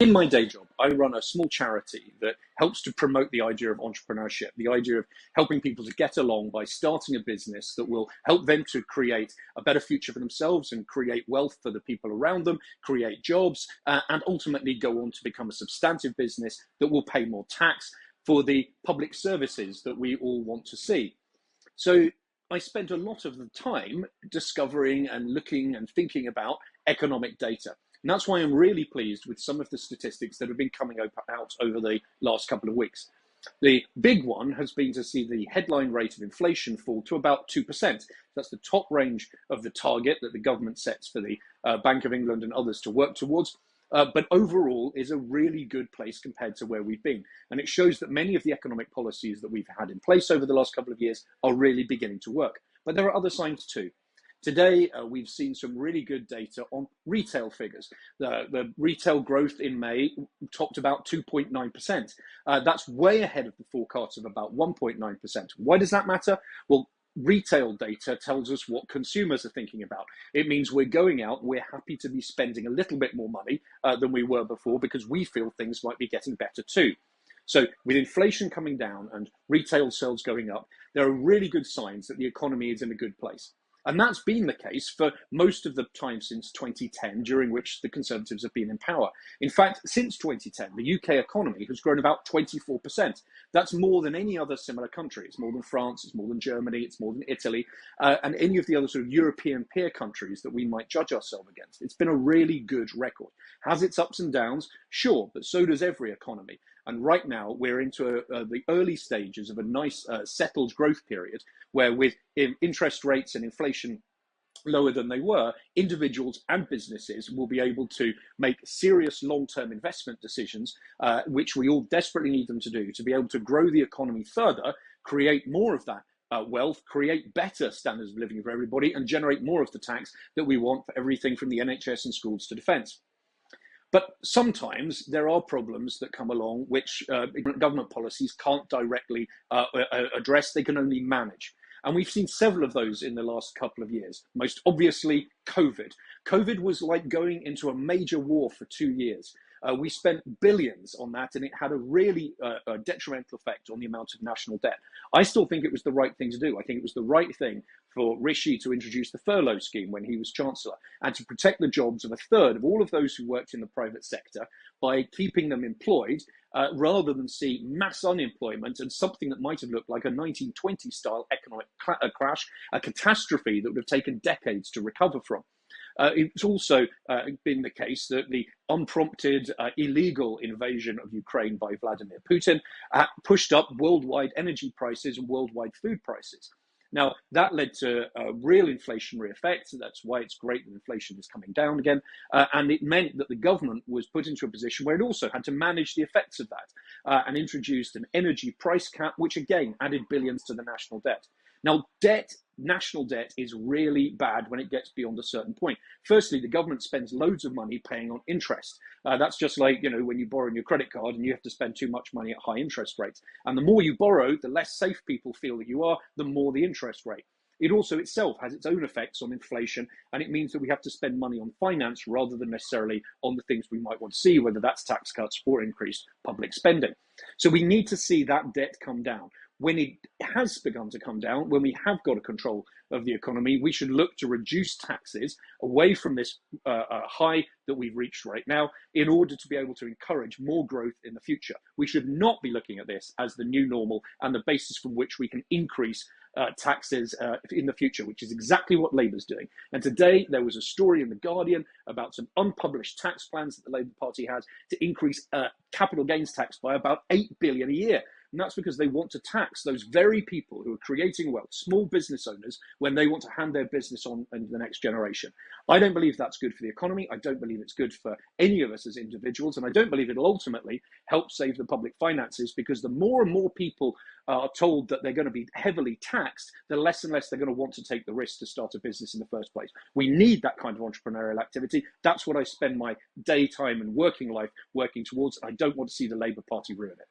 In my day job, I run a small charity that helps to promote the idea of entrepreneurship, the idea of helping people to get along by starting a business that will help them to create a better future for themselves and create wealth for the people around them, create jobs, and ultimately go on to become a substantive business that will pay more tax for the public services that we all want to see. So I spent a lot of the time discovering and looking and thinking about economic data. And that's why I'm really pleased with some of the statistics that have been coming out over the last couple of weeks. The big one has been to see the headline rate of inflation fall to about 2%. That's the top range of the target that the government sets for the Bank of England and others to work towards. But overall is a really good place compared to where we've been. And it shows that many of the economic policies that we've had in place over the last couple of years are really beginning to work. But there are other signs too. Today, we've seen some really good data on retail figures. The retail growth in May topped about 2.9%. That's way ahead of the forecast of about 1.9%. Why does that matter? Well, retail data tells us what consumers are thinking about. It means we're going out, we're happy to be spending a little bit more money than we were before because we feel things might be getting better too. So with inflation coming down and retail sales going up, there are really good signs that the economy is in a good place. And that's been the case for most of the time since 2010, during which the Conservatives have been in power. In fact, since 2010, the UK economy has grown about 24%. That's more than any other similar country. It's more than France, it's more than Germany, it's more than Italy, and any of the other sort of European peer countries that we might judge ourselves against. It's been a really good record. Has its ups and downs? Sure, but so does every economy. And right now, we're into the early stages of a nice settled growth period where with interest rates and inflation lower than they were, individuals and businesses will be able to make serious long-term investment decisions, which we all desperately need them to do, to be able to grow the economy further, create more of that wealth, create better standards of living for everybody, and generate more of the tax that we want for everything from the NHS and schools to defence. But sometimes there are problems that come along which government policies can't directly address, they can only manage. And we've seen several of those in the last couple of years. Most obviously, COVID. COVID was like going into a major war for 2 years. We spent billions on that, and it had a really detrimental effect on the amount of national debt. I still think it was the right thing to do. I think it was the right thing for Rishi to introduce the furlough scheme when he was Chancellor, and to protect the jobs of a third of all of those who worked in the private sector by keeping them employed, rather than see mass unemployment and something that might have looked like a 1920s-style economic crash, a catastrophe that would have taken decades to recover from. It's also been the case that the unprompted illegal invasion of Ukraine by Vladimir Putin pushed up worldwide energy prices and worldwide food prices. Now, that led to real inflationary effects. That's why it's great that inflation is coming down again. And it meant that the government was put into a position where it also had to manage the effects of that and introduced an energy price cap, which again added billions to the national debt. Now, national debt is really bad when it gets beyond a certain point. Firstly, the government spends loads of money paying on interest. That's just like, when you borrow on your credit card and you have to spend too much money at high interest rates. And the more you borrow, the less safe people feel that you are, the more the interest rate. It also itself has its own effects on inflation, and it means that we have to spend money on finance rather than necessarily on the things we might want to see, whether that's tax cuts or increased public spending. So we need to see that debt come down. When it has begun to come down, when we have got a control of the economy, we should look to reduce taxes away from this high that we've reached right now in order to be able to encourage more growth in the future. We should not be looking at this as the new normal and the basis from which we can increase taxes in the future, which is exactly what Labour's doing. And today there was a story in The Guardian about some unpublished tax plans that the Labour Party has to increase capital gains tax by about 8 billion a year. And that's because they want to tax those very people who are creating wealth, small business owners, when they want to hand their business on to the next generation. I don't believe that's good for the economy. I don't believe it's good for any of us as individuals. And I don't believe it'll ultimately help save the public finances, because the more and more people are told that they're going to be heavily taxed, the less and less they're going to want to take the risk to start a business in the first place. We need that kind of entrepreneurial activity. That's what I spend my daytime and working life working towards. I don't want to see the Labour Party ruin it.